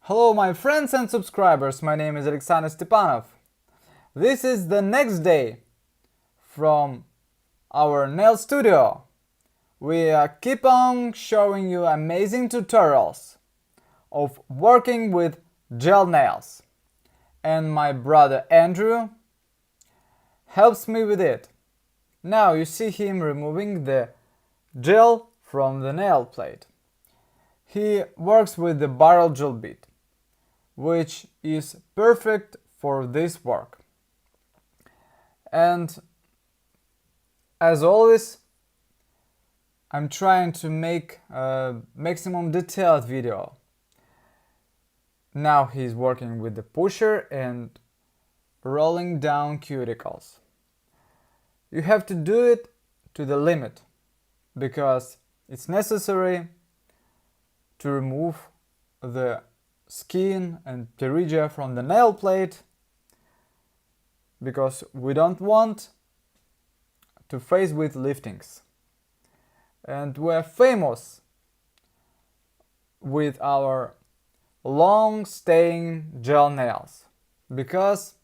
Hello my friends and subscribers, my name is Alexander Stepanov. This is the next day from our nail studio. We keep on showing you amazing tutorials of working with gel nails. And my brother Andrew helps me with it. Now you see him removing the gel from the nail plate. He works with the barrel gel bit, which is perfect for this work. And as always, I'm trying to make a maximum detailed video. Now he's working with the pusher and rolling down cuticles. You have to do it to the limit because it's necessary to remove the skin and perigia from the nail plate, because we don't want to face with liftings. And we're famous with our long staying gel nails because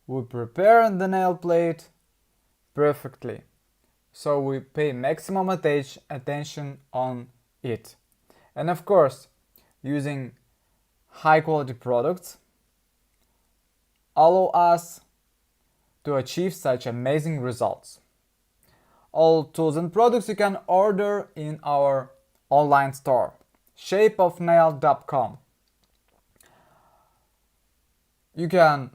we prepare the nail plate perfectly, so we pay maximum attention on it. And of course, using high quality products allow us to achieve such amazing results. All tools and products you can order in our online store, shapeofnail.com. You can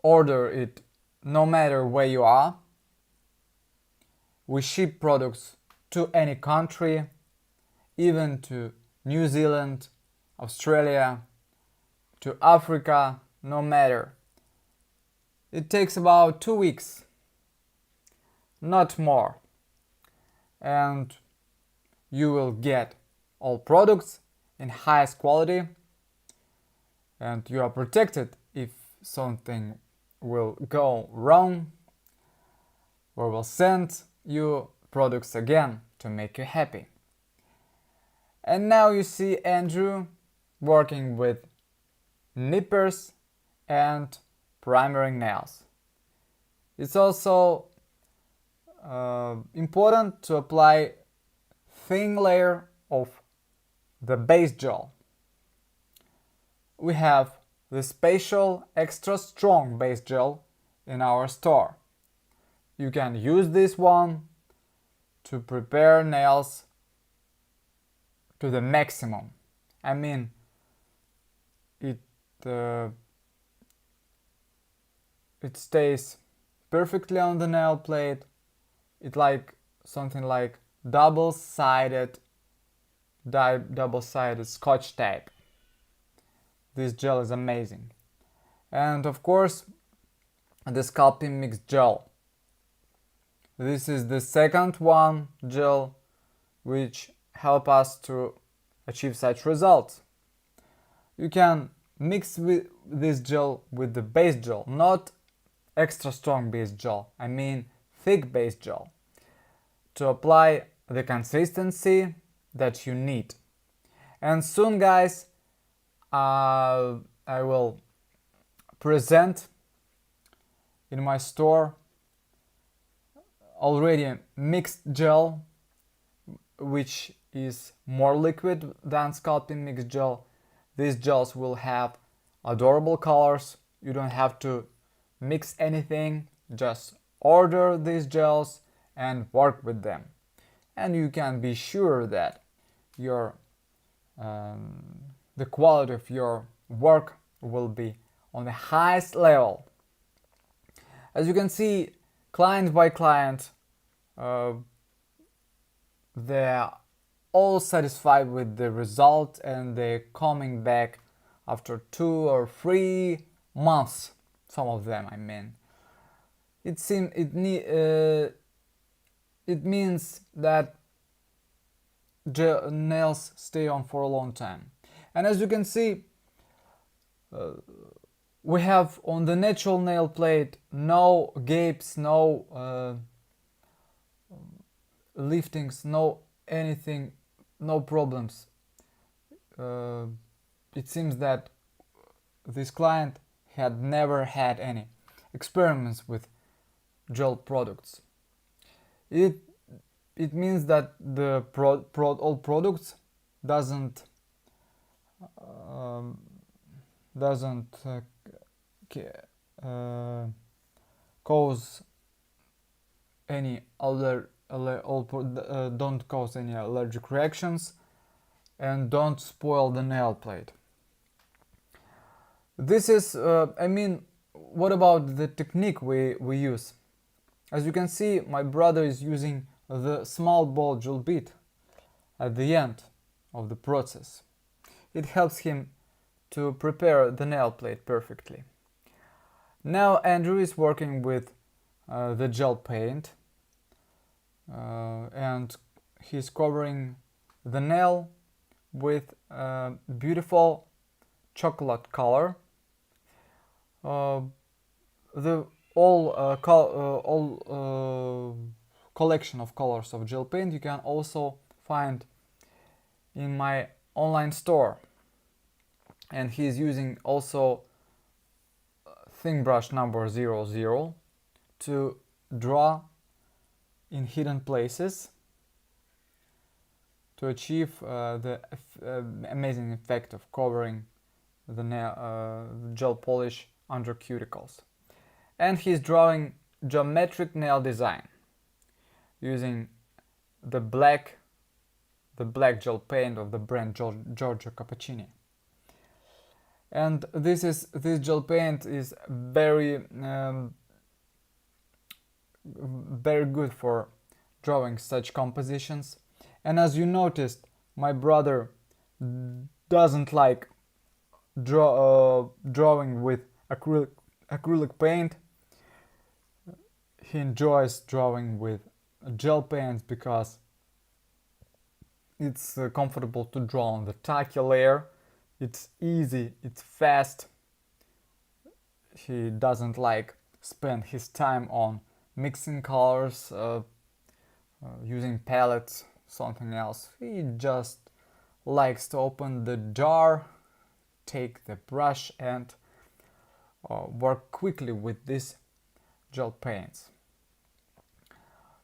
order it no matter where you are. We ship products to any country, even to New Zealand, Australia, to Africa, no matter. It takes about 2 weeks, not more. And you will get all products in highest quality, and you are protected if something will go wrong, or will send you products again to make you happy. And now you see Andrew working with nippers and primering nails. It's also important to apply thin layer of the base gel. We have the special extra strong base gel in our store. You can use this one to prepare nails to the maximum. I mean, it stays perfectly on the nail plate. It's like something like double-sided Scotch tape. This gel is amazing. And of course, the sculpting mix gel. This is the second one gel which help us to achieve such results. You can mix with this gel with the base gel, not extra strong base gel, I mean thick base gel, to apply the consistency that you need. And soon, guys, I will present in my store already mixed gel, which is more liquid than sculpting mixed gel. These gels will have adorable colors. You don't have to mix anything, just order these gels and work with them. And you can be sure that your the quality of your work will be on the highest level. As you can see, client by client, they're all satisfied with the result, and they're coming back after 2 or 3 months. Some of them, I mean. It means that nails stay on for a long time. And as you can see, we have on the natural nail plate no gapes, no liftings, no anything, no problems. it seems that this client had never had any experiments with gel products. It means that the all products doesn't cause any don't cause any allergic reactions and don't spoil the nail plate. This is I mean, what about the technique we use? As you can see, my brother is using the small ball gel bit at the end of the process. It helps him to prepare the nail plate perfectly. Now Andrew is working with the gel paint and he's covering the nail with beautiful chocolate color. The collection of colors of gel paint you can also find in my online store, and he's using also thin brush number 00 to draw in hidden places to achieve the amazing effect of covering the gel polish under cuticles. And he's drawing geometric nail design using the black gel paint of the brand Giorgio Cappuccini. And this gel paint is very good for drawing such compositions. And as you noticed, my brother doesn't like drawing with acrylic paint. He enjoys drawing with gel paints because it's comfortable to draw on the tacky layer. It's easy, it's fast. He doesn't like spend his time on mixing colors, using palettes, something else. He just likes to open the jar, take the brush and work quickly with these gel paints.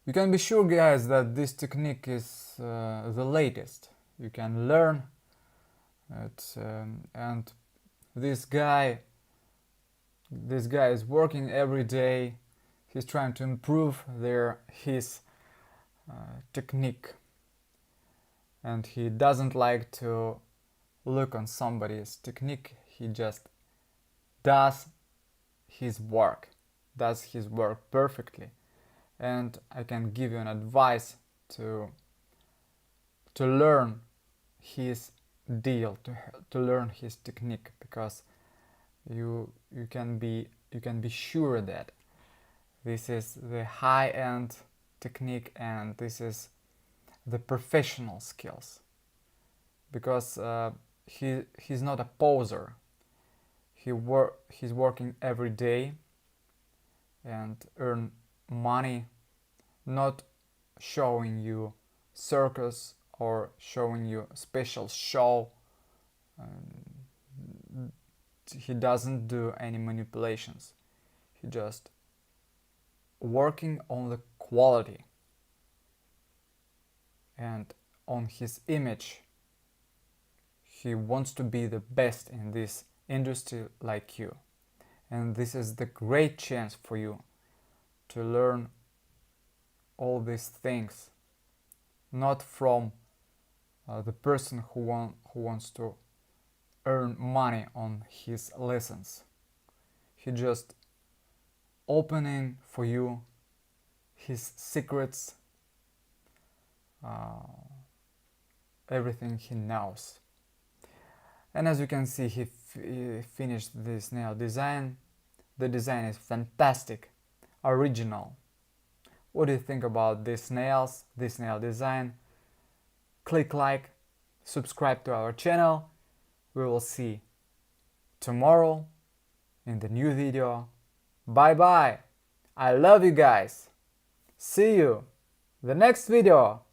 You can be sure, guys, that this technique is the latest. You can learn it, and this guy is working every day. He's trying to improve his technique, and he doesn't like to look on somebody's technique. He just does his work perfectly. And I can give you an advice to learn his deal, to learn his technique, because you can be sure that this is the high-end technique and this is the professional skills, because he's not a poser. He's working every day and earn money, not showing you circus or showing you a special show. He doesn't do any manipulations. He just working on the quality and on his image. He wants to be the best in this industry like you, and this is the great chance for you to learn all these things, not from the person who wants to earn money on his lessons. He just opening for you his secrets, everything he knows. And as you can see, he finished this nail design. The design is fantastic, original. What do you think about these nails, this nail design? Click like, subscribe to our channel. We will see tomorrow in the new video. Bye bye. I love you guys. See you the next video.